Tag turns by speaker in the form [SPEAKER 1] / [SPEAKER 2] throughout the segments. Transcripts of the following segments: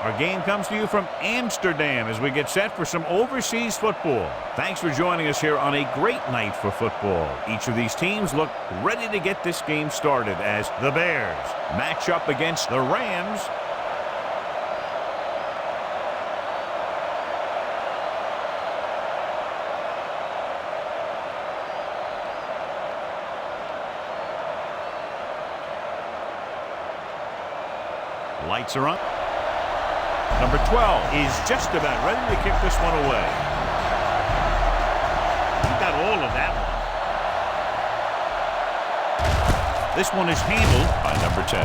[SPEAKER 1] Our game comes to you from Amsterdam as we get set for some overseas football. Thanks for joining us here on a great night for football. Each of these teams look ready to get this game started as the Bears match up against the Rams. Lights are on. Number 12 is just about ready to kick this one away. He got all of that one. This one is handled by number 10.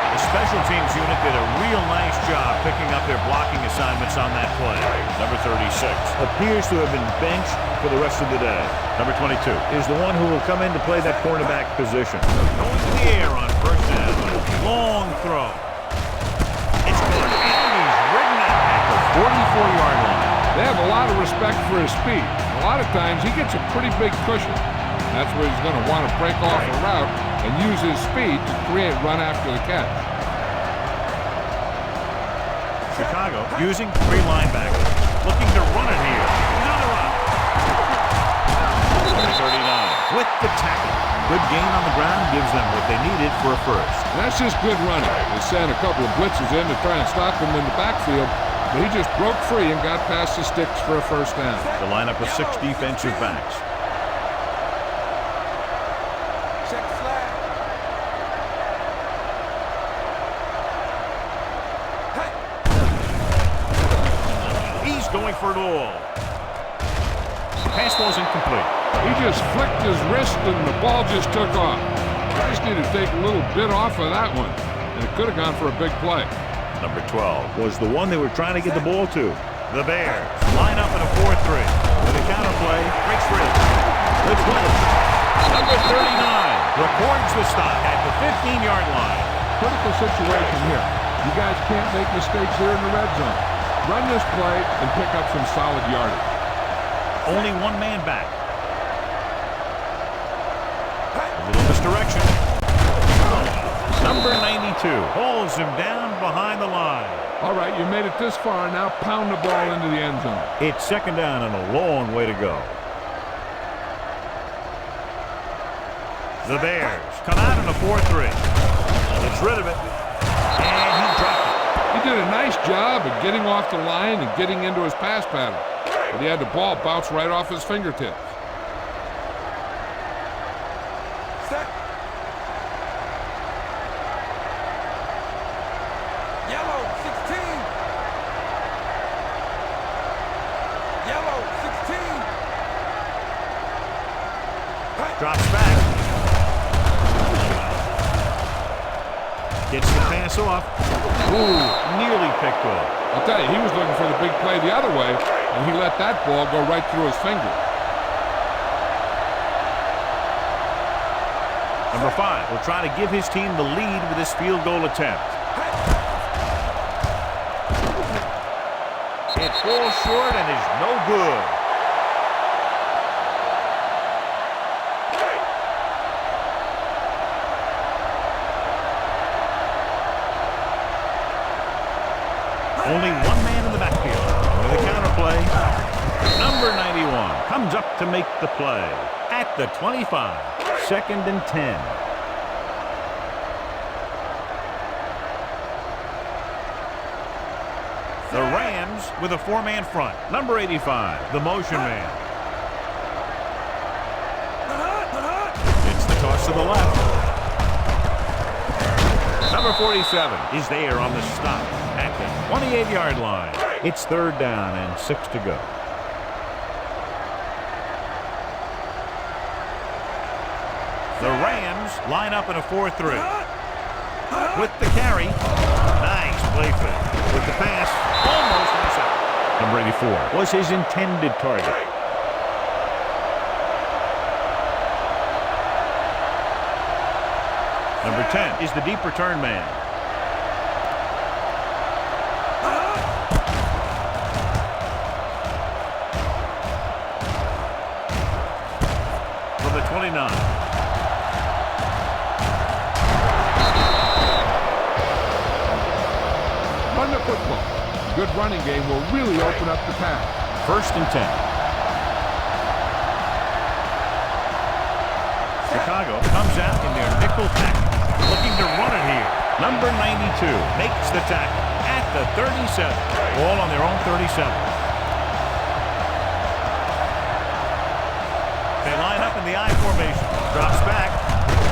[SPEAKER 1] The special teams unit did a real nice job picking up their blocking assignments on that play. Number 36 appears to have been benched for the rest of the day. Number 22 is the one who will come in to play that cornerback position. Going to the air on first down. Long throw. It's good. And he's ridden that at the 44-yard line.
[SPEAKER 2] They have a lot of respect for his speed. A lot of times he gets a pretty big cushion. That's where he's going to want to break off a route and use his speed to create run after the catch.
[SPEAKER 1] Chicago using three linebackers. Looking to run it here. Another run. 39 with the tackle. Good gain on the ground gives them what they needed for a first.
[SPEAKER 2] And that's just good running. They sent a couple of blitzes in to try and stop him in the backfield, but he just broke free and got past the sticks for a first down.
[SPEAKER 1] The lineup of 6 defensive backs.
[SPEAKER 3] Check flag.
[SPEAKER 1] He's going for it all. Pass ball's incomplete.
[SPEAKER 2] He just flicked his wrist and the ball just took off. He just needed to take a little bit off of that one, and it could have gone for a big play.
[SPEAKER 1] Number 12 was the one they were trying to get the ball to. The Bears line up in a 4-3. With a counter play, breaks free. Good play. Number 39 records the stop at the 15-yard line.
[SPEAKER 2] Critical situation here. You guys can't make mistakes here in the red zone. Run this play and pick up some solid yardage.
[SPEAKER 1] Only one man back. A little misdirection. Number 92 holds him down behind the line.
[SPEAKER 2] All right, you made it this far. Now pound the ball into the end zone.
[SPEAKER 1] It's second down and a long way to go. The Bears come out in a 4-3. Gets rid of it. And he dropped it.
[SPEAKER 2] He did a nice job of getting off the line and getting into his pass pattern. But he had the ball bounce right off his fingertips.
[SPEAKER 3] Set. Yellow 16. Yellow 16.
[SPEAKER 1] Drops back. Gets the pass off. Ooh, nearly picked off.
[SPEAKER 2] I'll tell you, he was looking for the big play the other way, and he let that ball go right through his finger.
[SPEAKER 1] Number 5 will try to give his team the lead with his field goal attempt. It falls short and is no good. Only one man in the backfield. With a counter play, number 91 comes up to make the play at the 25. Second and 10. The Rams with a 4-man front. Number 85, the motion man. It's the toss to the left. Number 47 is there on the stop at the 28-yard line. It's third down and 6 to go. The Rams line up in a 4-3. With the carry. Nice play fake. With the pass. Almost intercepted. Number 84 was his intended target. Number 10 is the deep return man. From the 29.
[SPEAKER 2] run the football. A good running game will really open up the pass.
[SPEAKER 1] 1st and 10. Chicago comes out in their nickel tackle, looking to run it here. Number 92 makes the tackle at the 37. All on their own 37. They line up in the I formation. Drops back.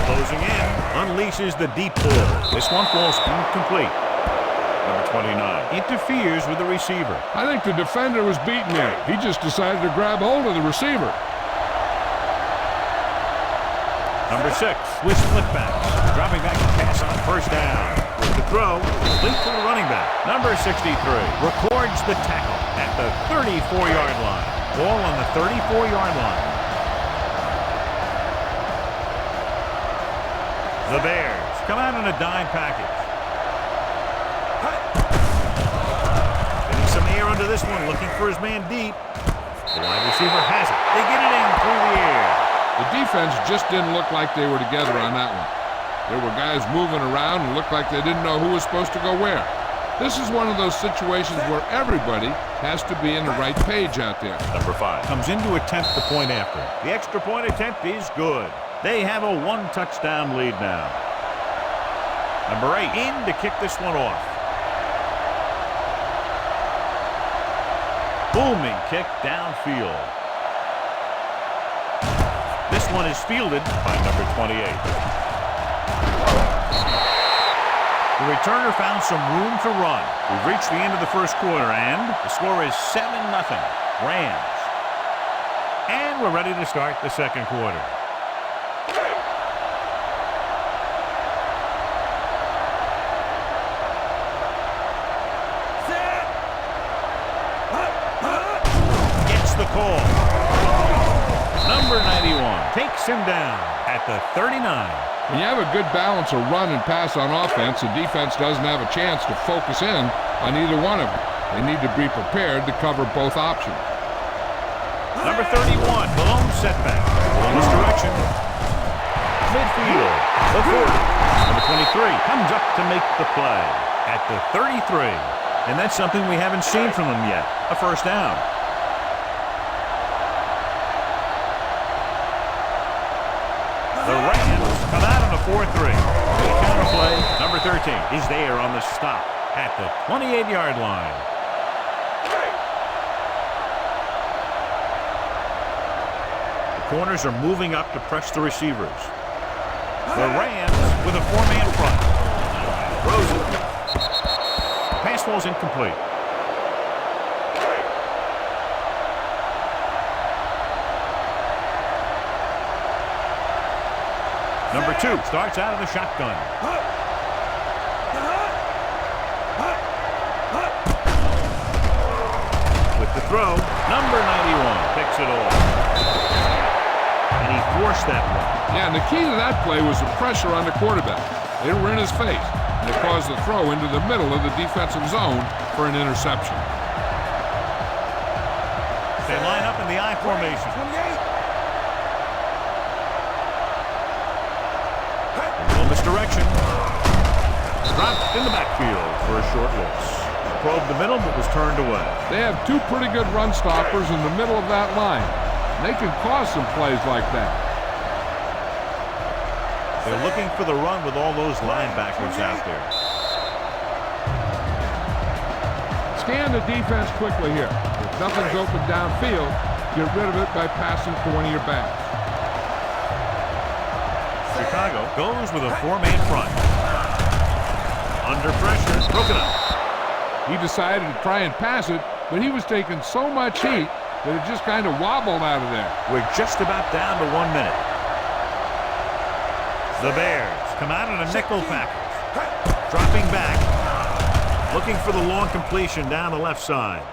[SPEAKER 1] Closing in. Unleashes the deep ball. This one falls incomplete. Number 29 interferes with the receiver.
[SPEAKER 2] I think the defender was beaten there. He just decided to grab hold of the receiver.
[SPEAKER 1] Number 6 with split backs. Dropping back to pass on 1st down. With the throw, complete to the running back. Number 63 records the tackle at the 34-yard line. Ball on the 34-yard line. The Bears come out in a dime package. Getting some air under this one, looking for his man deep. The wide receiver has it. They get it in through the air.
[SPEAKER 2] The defense just didn't look like they were together on that one. There were guys moving around and looked like they didn't know who was supposed to go where. This is one of those situations where everybody has to be in the right page out there.
[SPEAKER 1] Number 5 comes in to attempt the point after. The extra point attempt is good. They have a 1-touchdown lead now. Number 8 in to kick this one off. Booming kick downfield. This one is fielded by number 28. The returner found some room to run. We've reached the end of the 1st quarter, and the score is 7-0. Rams. And we're ready to start the 2nd quarter. Gets the call. Number 91 takes him down at the 39.
[SPEAKER 2] When you have a good balance of run and pass on offense, the defense doesn't have a chance to focus in on either one of them. They need to be prepared to cover both options.
[SPEAKER 1] Number 31, blown setback. This direction. Midfield, the 40. Number 23 comes up to make the play at the 33. And that's something we haven't seen from them yet, a 1st down. The Rams come out on a 4-3. The counter play, number 13, is there on the stop at the 28-yard line. The corners are moving up to press the receivers. The Rams with a 4-man front. Throws it. Pass falls incomplete. Number 2 starts out of the shotgun. With the throw, number 91 picks it off. And he forced that one.
[SPEAKER 2] Yeah, and the key to that play was the pressure on the quarterback. They were in his face, and it caused the throw into the middle of the defensive zone for an interception.
[SPEAKER 1] They line up in the I formation.
[SPEAKER 3] 28.
[SPEAKER 1] Misdirection. Dropped in the backfield for a short loss. Probed the middle, but was turned away.
[SPEAKER 2] They have 2 pretty good run stoppers in the middle of that line. They can cause some plays like that.
[SPEAKER 1] They're looking for the run with all those linebackers out there.
[SPEAKER 2] Scan the defense quickly here. If nothing's open downfield, get rid of it by passing to one of your backs.
[SPEAKER 1] Chicago goes with a 4-man front. Under pressure, broken up.
[SPEAKER 2] He decided to try and pass it, but he was taking so much heat that it just kind of wobbled out of there.
[SPEAKER 1] We're just about down to 1 minute. The Bears come out in a nickel package. Dropping back. Looking for the long completion down the left side.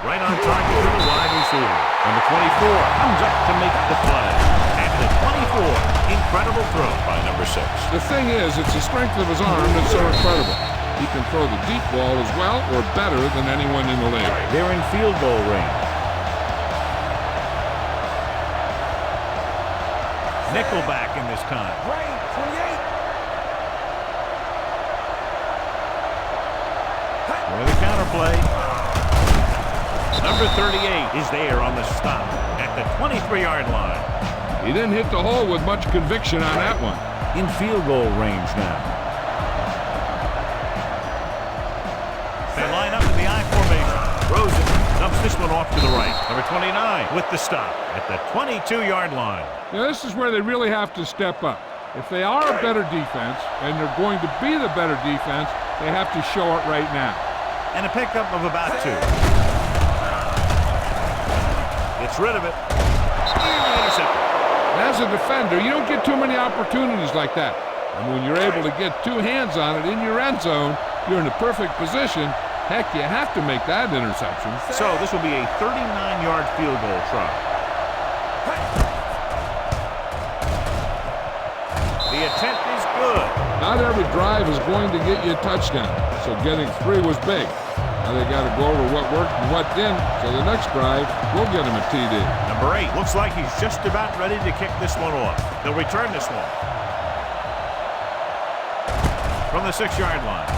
[SPEAKER 1] Right on target to the wide receiver. Number 24 comes up to make the play. At the 24. Incredible throw by number 6.
[SPEAKER 2] The thing is, it's the strength of his arm that's so incredible. He can throw the deep ball as well or better than anyone in the league.
[SPEAKER 1] They're in field goal range. Nickelback in this time.
[SPEAKER 3] Rain, 28.
[SPEAKER 1] With a counter play. Number 38 is there on the stop at the 23-yard line.
[SPEAKER 2] He didn't hit the hole with much conviction on that one.
[SPEAKER 1] In field goal range now. They line up in the I formation. Rosen dumps this one off to the right. Number 29 with the stop at the 22-yard line.
[SPEAKER 2] Now, this is where they really have to step up. If they are a better defense, and they're going to be the better defense, they have to show it right now.
[SPEAKER 1] And a pickup of about 2. Gets rid of it. Intercepted.
[SPEAKER 2] As a defender, you don't get too many opportunities like that. And when you're able to get 2 hands on it in your end zone, you're in the perfect position. Heck, you have to make that interception.
[SPEAKER 1] So this will be a 39-yard field goal try. The attempt is good.
[SPEAKER 2] Not every drive is going to get you a touchdown, so getting 3 was big. Now they got to go over what worked and what didn't, so the next drive will get him a TD.
[SPEAKER 1] Number 8 looks like he's just about ready to kick this one off. They'll return this one from the 6-yard line.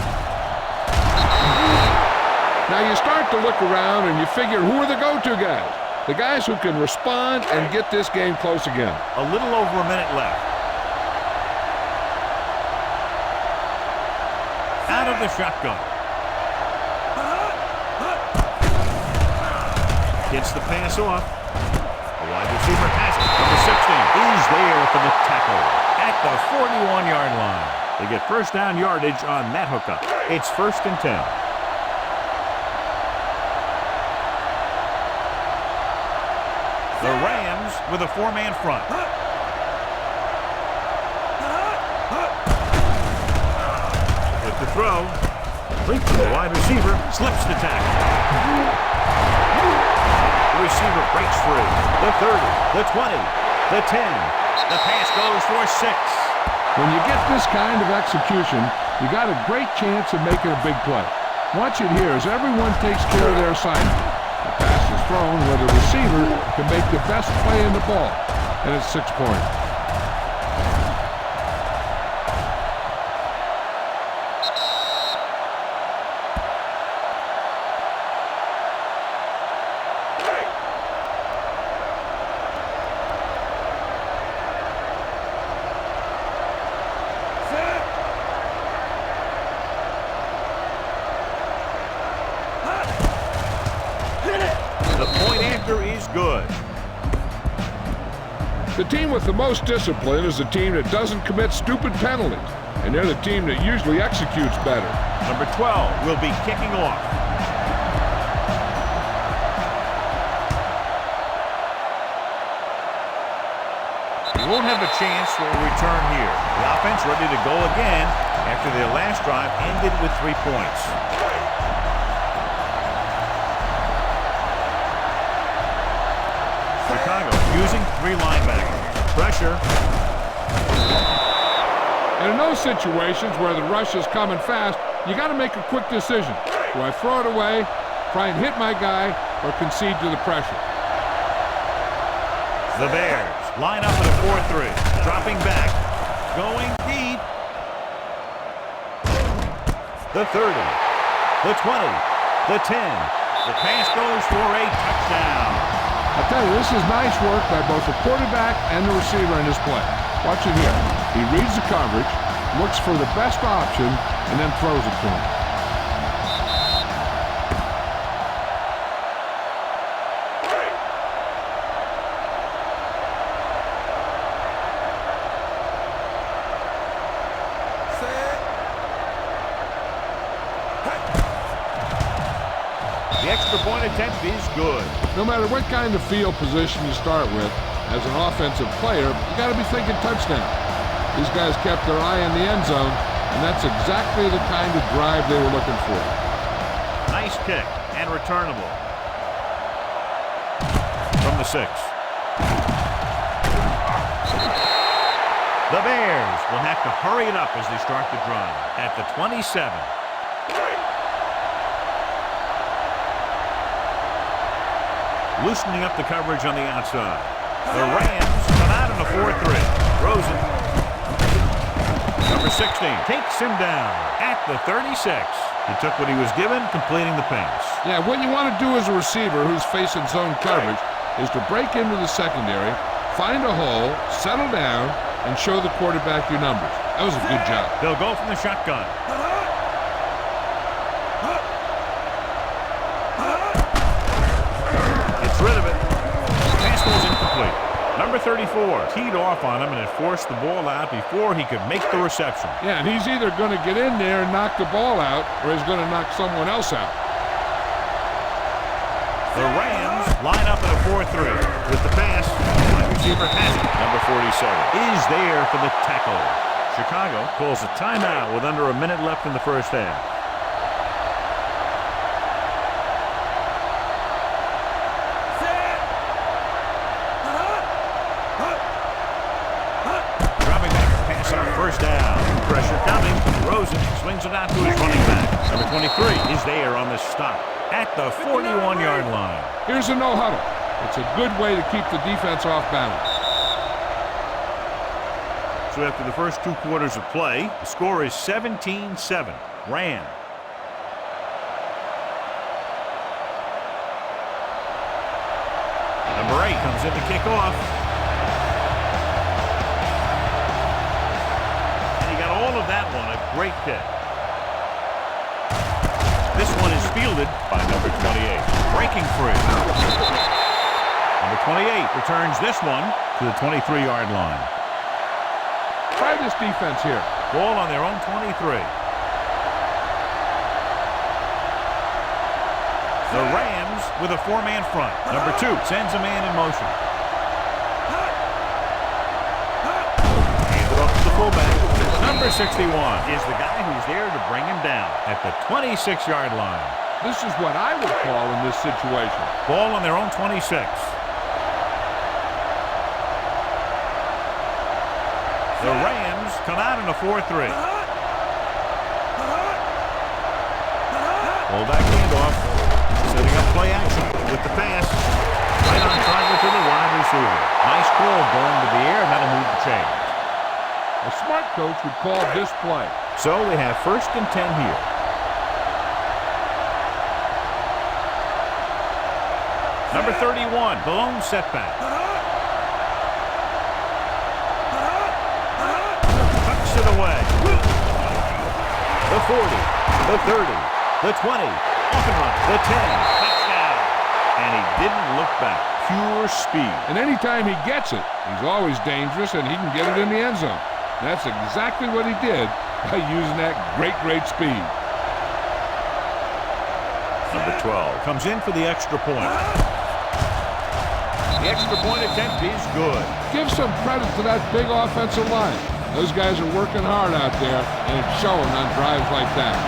[SPEAKER 2] Now you start to look around and you figure, who are the go-to guys? The guys who can respond and get this game close again.
[SPEAKER 1] A little over a minute left. Out of the shotgun. Gets the pass off. The wide receiver has it. Number 16 is there for the tackle at the 41-yard line. They get first down yardage on that hookup. It's 1st and 10. The Rams with a 4-man front. With the throw. Complete to the wide receiver. Slips the tackle. The receiver breaks free. The 30, the 20, the 10. The pass goes for 6.
[SPEAKER 2] When you get this kind of execution, you got a great chance of making a big play. Watch it here as everyone takes care of their assignment. The pass is thrown where the receiver can make the best play in the ball, and it's 6 points.
[SPEAKER 1] Good.
[SPEAKER 2] The team with the most discipline is the team that doesn't commit stupid penalties, and they're the team that usually executes better.
[SPEAKER 1] Number 12 will be kicking off. He won't have a chance for a return here. The offense ready to go again after their last drive ended with 3 points. Using 3 linebackers. Pressure.
[SPEAKER 2] And in those situations where the rush is coming fast, you got to make a quick decision. Do I throw it away, try and hit my guy, or concede to the pressure?
[SPEAKER 1] The Bears line up in a 4-3. Dropping back. Going deep. The 30. The 20. The 10. The pass goes for a touchdown.
[SPEAKER 2] I tell you, this is nice work by both the quarterback and the receiver in this play. Watch it here. He reads the coverage, looks for the best option, and then throws it to him.
[SPEAKER 1] The extra point attempt is good.
[SPEAKER 2] No matter what kind of field position you start with, as an offensive player, you got to be thinking touchdown. These guys kept their eye on the end zone, and that's exactly the kind of drive they were looking for.
[SPEAKER 1] Nice kick and returnable. From the 6. The Bears will have to hurry it up as they start the drive at the 27. Loosening up the coverage on the outside. The Rams come out in a 4-3. Rosen, number 16, takes him down at the 36. He took what he was given, completing the pass.
[SPEAKER 2] Yeah, what you want to do as a receiver who's facing zone coverage is to break into the secondary, find a hole, settle down, and show the quarterback your numbers. That was a good job.
[SPEAKER 1] They'll go from the shotgun. Gets rid of it. Pass was incomplete. Number 34 teed off on him and had forced the ball out before he could make the reception.
[SPEAKER 2] Yeah, and he's either going to get in there and knock the ball out, or he's going to knock someone else out.
[SPEAKER 1] The Rams line up in a 4-3. With the pass, wide receiver has it. Number 47 is there for the tackle. Chicago calls a timeout with under a minute left in the first half. Dropping back to pass on first down. Pressure coming. Rosen swings it out to his running back. Number 23 is there on the stop at the 41-yard line.
[SPEAKER 2] Here's a no huddle. It's a good way to keep the defense off balance.
[SPEAKER 1] So after the first 2 quarters of play, the score is 17-7. Ram. Number 8 comes in to kick off. And he got all of that one. A great kick. This one is fielded by number 28. Breaking free. Number 28 returns this one to the 23-yard line.
[SPEAKER 2] Try this defense here.
[SPEAKER 1] Ball on their own 23. The Rams with a 4-man front. Number 2 sends a man in motion. Hands it off to the fullback. Number 61 is the guy who's there to bring him down at the 26-yard line.
[SPEAKER 2] This is what I would call in this situation.
[SPEAKER 1] Ball on their own 26. The Rams come out in a 4-3. Fullback handoff. Setting up play action with the pass. Right on target to the wide receiver. Nice call going to the air, and that'll move the chain.
[SPEAKER 2] A smart coach would call this play.
[SPEAKER 1] So they have 1st and 10 here. Number 31, the lone setback. Tucks it away. The 40, the 30, the 20, off and run, the 10, touchdown. And he didn't look back. Pure speed.
[SPEAKER 2] And anytime he gets it, he's always dangerous, and he can get it in the end zone. That's exactly what he did by using that great speed.
[SPEAKER 1] Number 12 comes in for the extra point. The extra point attempt is good.
[SPEAKER 2] Give some credit to that big offensive line. Those guys are working hard out there, and it's showing on drives like that.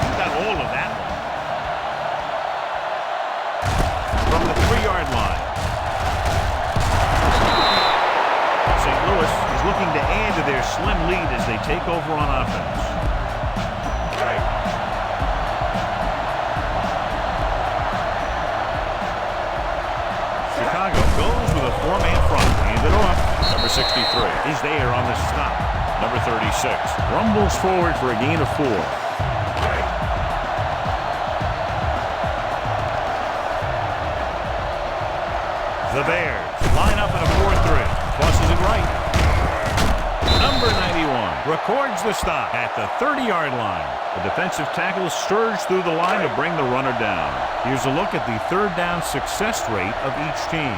[SPEAKER 1] You got all of that one. From the 3-yard line. St. Louis is looking to add to their slim lead as they take over on offense. Chicago goes with a 4-man front. Hand it off. Number 63 is there on the stop. Number 36 rumbles forward for a gain of 4. The Bears line up in a 4-3. Crosses it right. Number 91 records the stop at the 30-yard line. The defensive tackle surged through the line to bring the runner down. Here's a look at the 3rd down success rate of each team.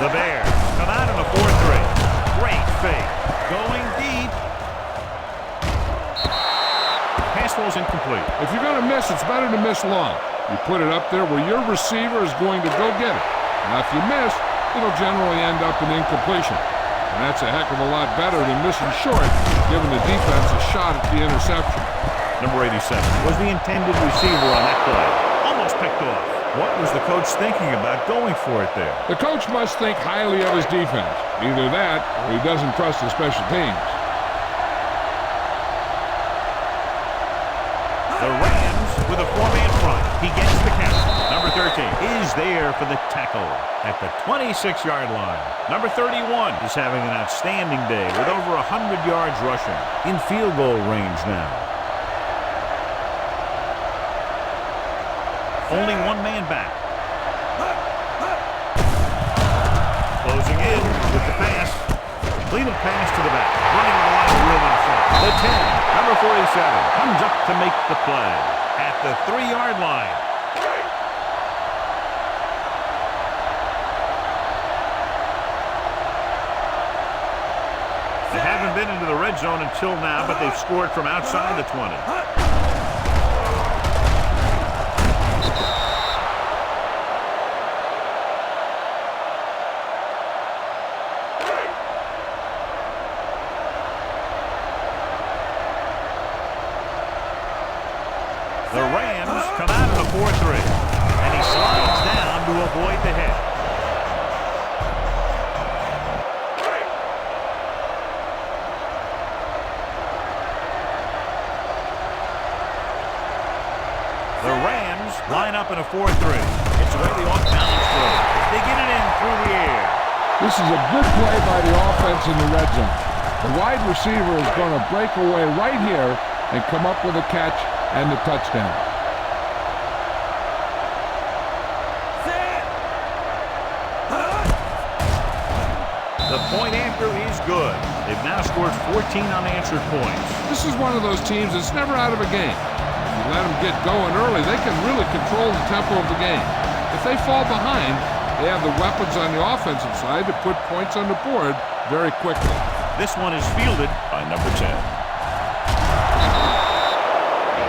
[SPEAKER 1] The Bears come out in a 4-3. Great fake. Going deep. Pass ball's incomplete.
[SPEAKER 2] If you're going to miss, it's better to miss long. You put it up there where your receiver is going to go get it. Now, if you miss, it'll generally end up in incompletion. And that's a heck of a lot better than missing short, giving the defense a shot at the interception.
[SPEAKER 1] Number 87 was the intended receiver on that play. Almost picked off. What was the coach thinking about going for it there?
[SPEAKER 2] The coach must think highly of his defense. Either that, or he doesn't trust the special teams.
[SPEAKER 1] The Rams with a 4-man front. He gets the count. Number 13 is there there for the tackle at the 26-yard line. Number 31 is having an outstanding day with over 100 yards rushing. In field goal range now. Only one man back. Closing in with the pass. Completed pass to the back. Running with a lot of room in front. The 10, number 47, comes up to make the play at the 3-yard line. They haven't been into the red zone until now, but they've scored from outside the 20. The Rams come out in a 4-3, and he slides down to avoid the hit. The Rams line up in a 4-3. It's away the off-balance throw. They get it in through the air.
[SPEAKER 2] This is a good play by the offense in the red zone. The wide receiver is going to break away right here and come up with a catch and the touchdown.
[SPEAKER 1] The point after is good. They've now scored 14 unanswered points.
[SPEAKER 2] This is one of those teams that's never out of a game. If you let them get going early, they can really control the tempo of the game. If they fall behind, they have the weapons on the offensive side to put points on the board very quickly.
[SPEAKER 1] This one is fielded by number 10.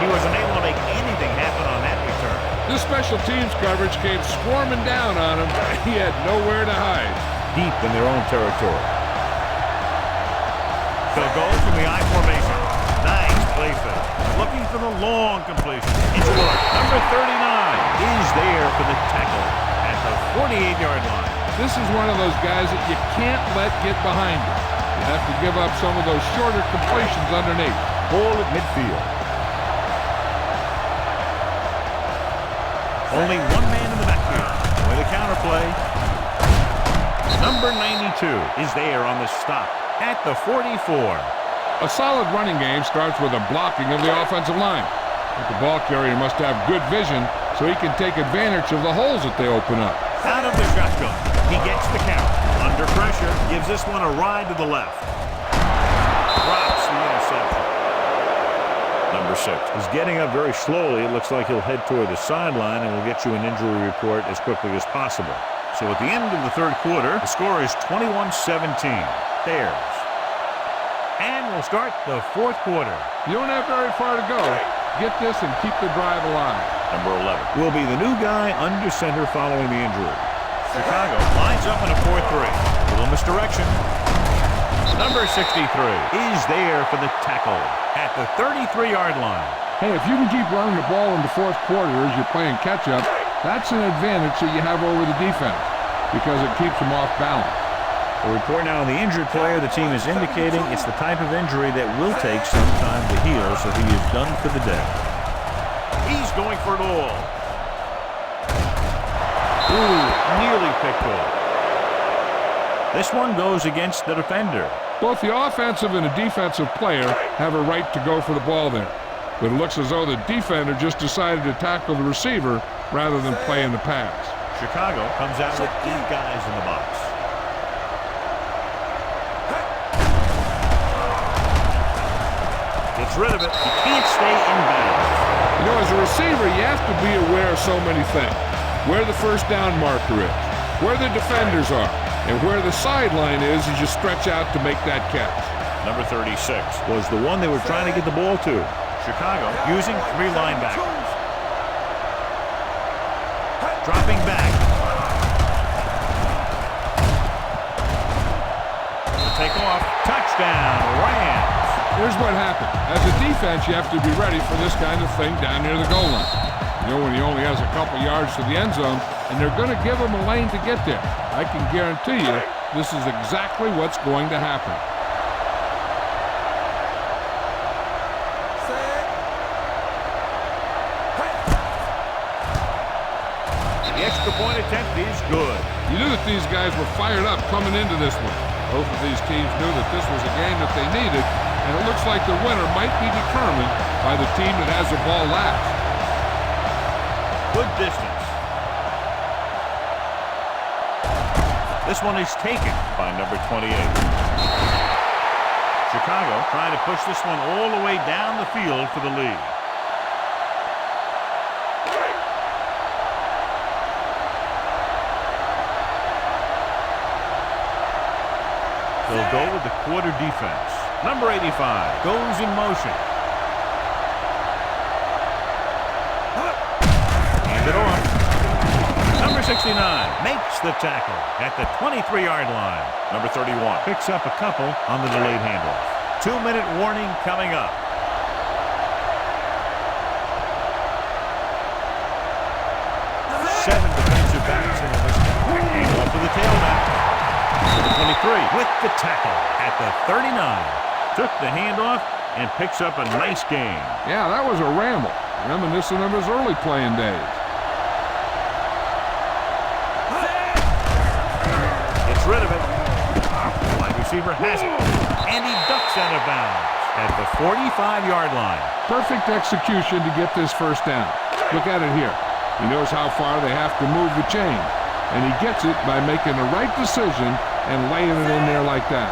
[SPEAKER 1] He wasn't able to make anything happen on that return.
[SPEAKER 2] This special teams coverage came swarming down on him. He had nowhere to hide.
[SPEAKER 1] Deep in their own territory. They'll go from the I formation. Nice play fake. Looking for the long completion. It's good. Number 39 is there for the tackle at the 48-yard line.
[SPEAKER 2] This is one of those guys that you can't let get behind you. You have to give up some of those shorter completions underneath.
[SPEAKER 1] Ball at midfield. Only one man in the backfield. With a counterplay. Number 92 is there on the stop at the 44.
[SPEAKER 2] A solid running game starts with a blocking of the offensive line. But the ball carrier must have good vision so he can take advantage of the holes that they open up.
[SPEAKER 1] Out of the shotgun. He gets the count. Under pressure. Gives this one a ride to the left. Drops the interception. Number 6 is getting up very slowly. It looks like he'll head toward the sideline and will get you an injury report as quickly as possible. So at the end of the third quarter, the score is 21-17. Bears. And we'll start the fourth quarter.
[SPEAKER 2] You don't have very far to go. Get this and keep the drive alive.
[SPEAKER 1] Number 11 will be the new guy under center following the injury. Chicago lines up in a 4-3. Little misdirection. Number 63 is there for the tackle at the 33-yard line.
[SPEAKER 2] Hey, if you can keep running the ball in the fourth quarter as you're playing catch-up, that's an advantage that you have over the defense because it keeps them off balance.
[SPEAKER 1] A report now on the injured player. The team is indicating it's the type of injury that will take some time to heal, so he is done for the day. He's going for it all. Ooh, nearly picked off. This one goes against the defender.
[SPEAKER 2] Both the offensive and the defensive player have a right to go for the ball there. But it looks as though the defender just decided to tackle the receiver rather than play in the pass.
[SPEAKER 1] Chicago comes out with 8 guys in the box. Gets rid of it. He can't stay in bounds.
[SPEAKER 2] You know, as a receiver, you have to be aware of so many things. Where the first down marker is, where the defenders are, and where the sideline is as you stretch out to make that catch.
[SPEAKER 1] Number 36 was the one they were trying to get the ball to. Chicago using 3 linebackers. Dropping back. The takeoff. Touchdown, Rams.
[SPEAKER 2] Here's what happened. As a defense, you have to be ready for this kind of thing down near the goal line. You know, when he only has a couple yards to the end zone, and they're going to give him a lane to get there. I can guarantee you this is exactly what's going to happen.
[SPEAKER 1] The extra point attempt is good.
[SPEAKER 2] You knew that these guys were fired up coming into this one. Both of these teams knew that this was a game that they needed, and it looks like the winner might be determined by the team that has the ball last.
[SPEAKER 1] Good distance. This one is taken by number 28. Chicago trying to push this one all the way down the field for the lead. They'll go with the quarter defense. Number 85 goes in motion. Hand it off. Number 69 makes the tackle at the 23-yard line. Number 31 picks up a couple on the delayed handoff. 2-minute warning coming up. Seven defensive backs in this one. Handoff to the tailback. Number 23 with the tackle at the 39. Took the handoff and picks up a nice gain.
[SPEAKER 2] Yeah, that was a ramble, reminiscent of his early playing days.
[SPEAKER 1] Gets rid of it. Wide receiver has it. And he ducks out of bounds at the 45-yard line.
[SPEAKER 2] Perfect execution to get this first down. Look at it here. He knows how far they have to move the chain, and he gets it by making the right decision and laying it in there like that.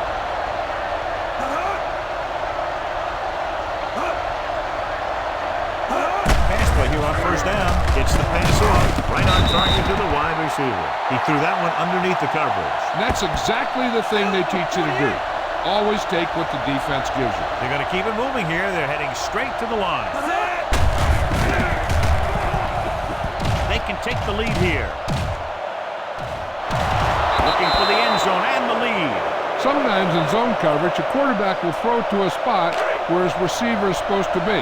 [SPEAKER 1] Pass play here on first down. Gets the pass off. Right on target to the wide receiver. He threw that one underneath the coverage.
[SPEAKER 2] And that's exactly the thing they teach you to do. Always take what the defense gives you.
[SPEAKER 1] They're going to keep it moving here. They're heading straight to the line. They can take the lead here. Looking for the end zone and the lead.
[SPEAKER 2] Sometimes in zone coverage, a quarterback will throw to a spot where his receiver is supposed to be.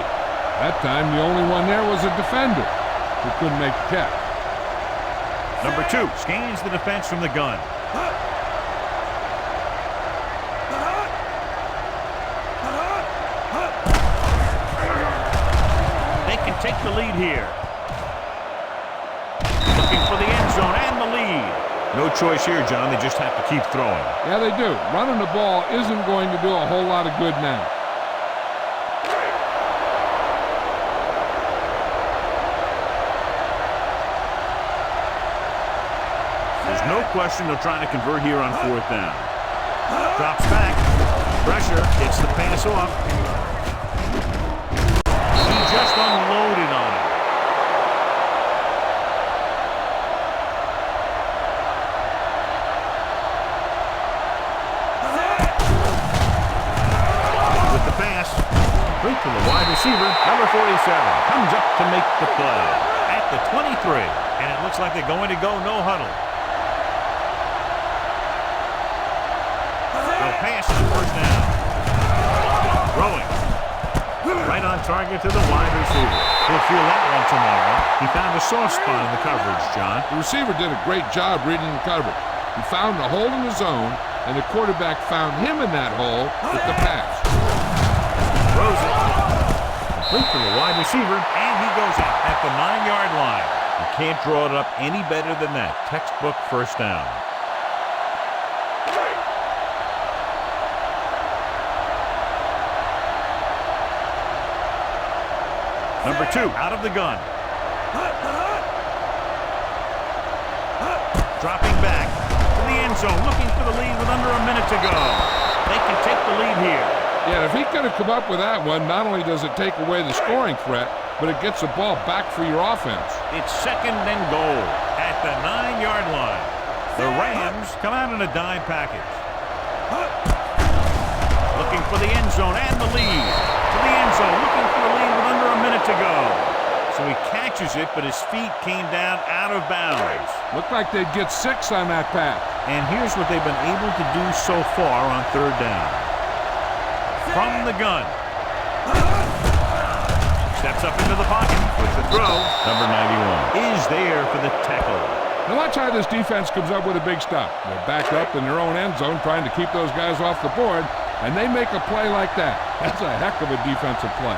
[SPEAKER 2] That time, the only one there was a defender who couldn't make the catch.
[SPEAKER 1] Number 2 scans the defense from the gun. They can take the lead here. Looking for the end zone and the lead. No choice here, John. They just have to keep throwing.
[SPEAKER 2] Yeah, they do. Running the ball isn't going to do a whole lot of good now.
[SPEAKER 1] There's no question they're trying to convert here on fourth down. Drops back. Pressure. Gets the pass off. He just unloaded on it. With the pass. Complete to the wide receiver. Number 47 comes up to make the play at the 23. And it looks like they're going to go no huddle. Pass on first down. Throwing. Right on target to the wide receiver. He'll feel that one tomorrow. He found a soft spot in the coverage, John.
[SPEAKER 2] The receiver did a great job reading the coverage. He found a hole in the zone, and the quarterback found him in that hole with the pass.
[SPEAKER 1] Throws it. Complete to the wide receiver, and he goes out at the 9-yard line. You can't draw it up any better than that. Textbook first down. Number 2 out of the gun. Dropping back to the end zone, looking for the lead with under a minute to go. They can take the lead here.
[SPEAKER 2] Yeah, if he could have come up with that one, not only does it take away the scoring threat, but it gets the ball back for your offense.
[SPEAKER 1] It's second and goal at the 9-yard line. The Rams come out in a dime package. Looking for the end zone and the lead. To the end zone, looking for the lead with under a minute to go. So he catches it, but his feet came down out of bounds.
[SPEAKER 2] Looked like they'd get 6 on that pass.
[SPEAKER 1] And here's what they've been able to do so far on third down. From the gun. Steps up into the pocket with the throw. Number 91 is there for the tackle.
[SPEAKER 2] Now watch how this defense comes up with a big stop. They're back up in their own end zone trying to keep those guys off the board, and they make a play like that. That's a heck of a defensive play.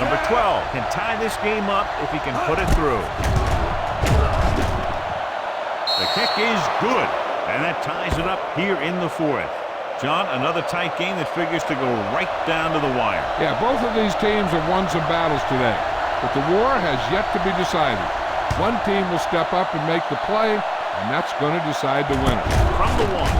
[SPEAKER 1] Number 12 can tie this game up if he can put it through. The kick is good, and that ties it up here in the fourth. John, another tight game that figures to go right down to the wire.
[SPEAKER 2] Yeah, both of these teams have won some battles today, but the war has yet to be decided. One team will step up and make the play, and that's going to decide the winner.
[SPEAKER 1] From the one.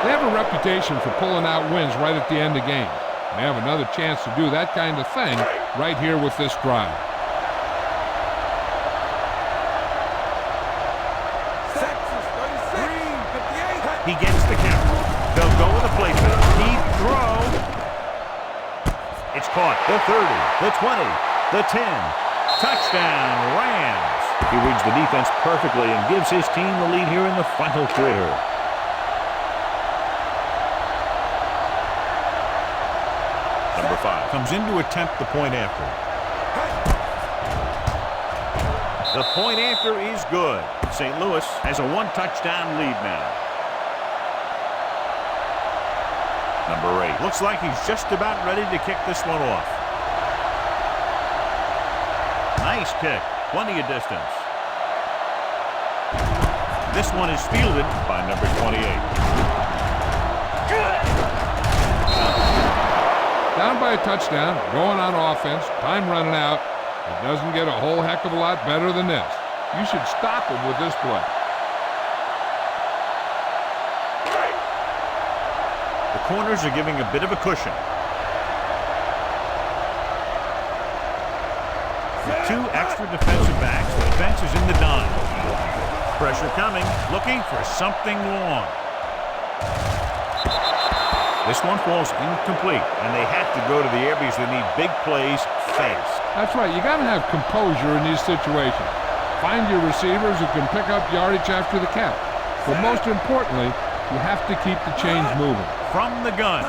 [SPEAKER 2] They have a reputation for pulling out wins right at the end of games. They have another chance to do that kind of thing right here with this drive.
[SPEAKER 1] He gets the count. They'll go with a play fake. Deep throw. It's caught. The 30, the 20, the 10. Touchdown, Rams. He reads the defense perfectly and gives his team the lead here in the final quarter. Number 5 comes in to attempt the point after. The point after is good. St. Louis has a one-touchdown lead now. Number 8. Looks like he's just about ready to kick this one off. Nice kick. Plenty of distance. This one is fielded by number 28.
[SPEAKER 2] Down by a touchdown, going on offense, time running out. It doesn't get a whole heck of a lot better than this. You should stop him with this play.
[SPEAKER 1] The corners are giving a bit of a cushion. With 2 extra defensive backs, the defense is in the dime. Pressure coming, looking for something long. This one falls incomplete, and they have to go to the air because they need big plays fast.
[SPEAKER 2] That's right. You got to have composure in these situations. Find your receivers who can pick up yardage after the catch. But most importantly, you have to keep the chains moving.
[SPEAKER 1] From the gun.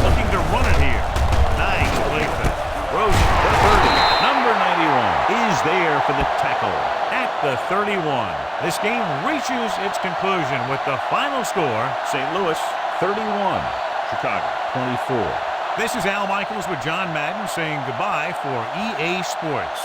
[SPEAKER 1] Looking to run it here. Nice play fake. Rosen, the 30. Number 91 is there for the tackle at the 31. This game reaches its conclusion with the final score, St. Louis 31, Chicago 24. This is Al Michaels with John Madden saying goodbye for EA Sports.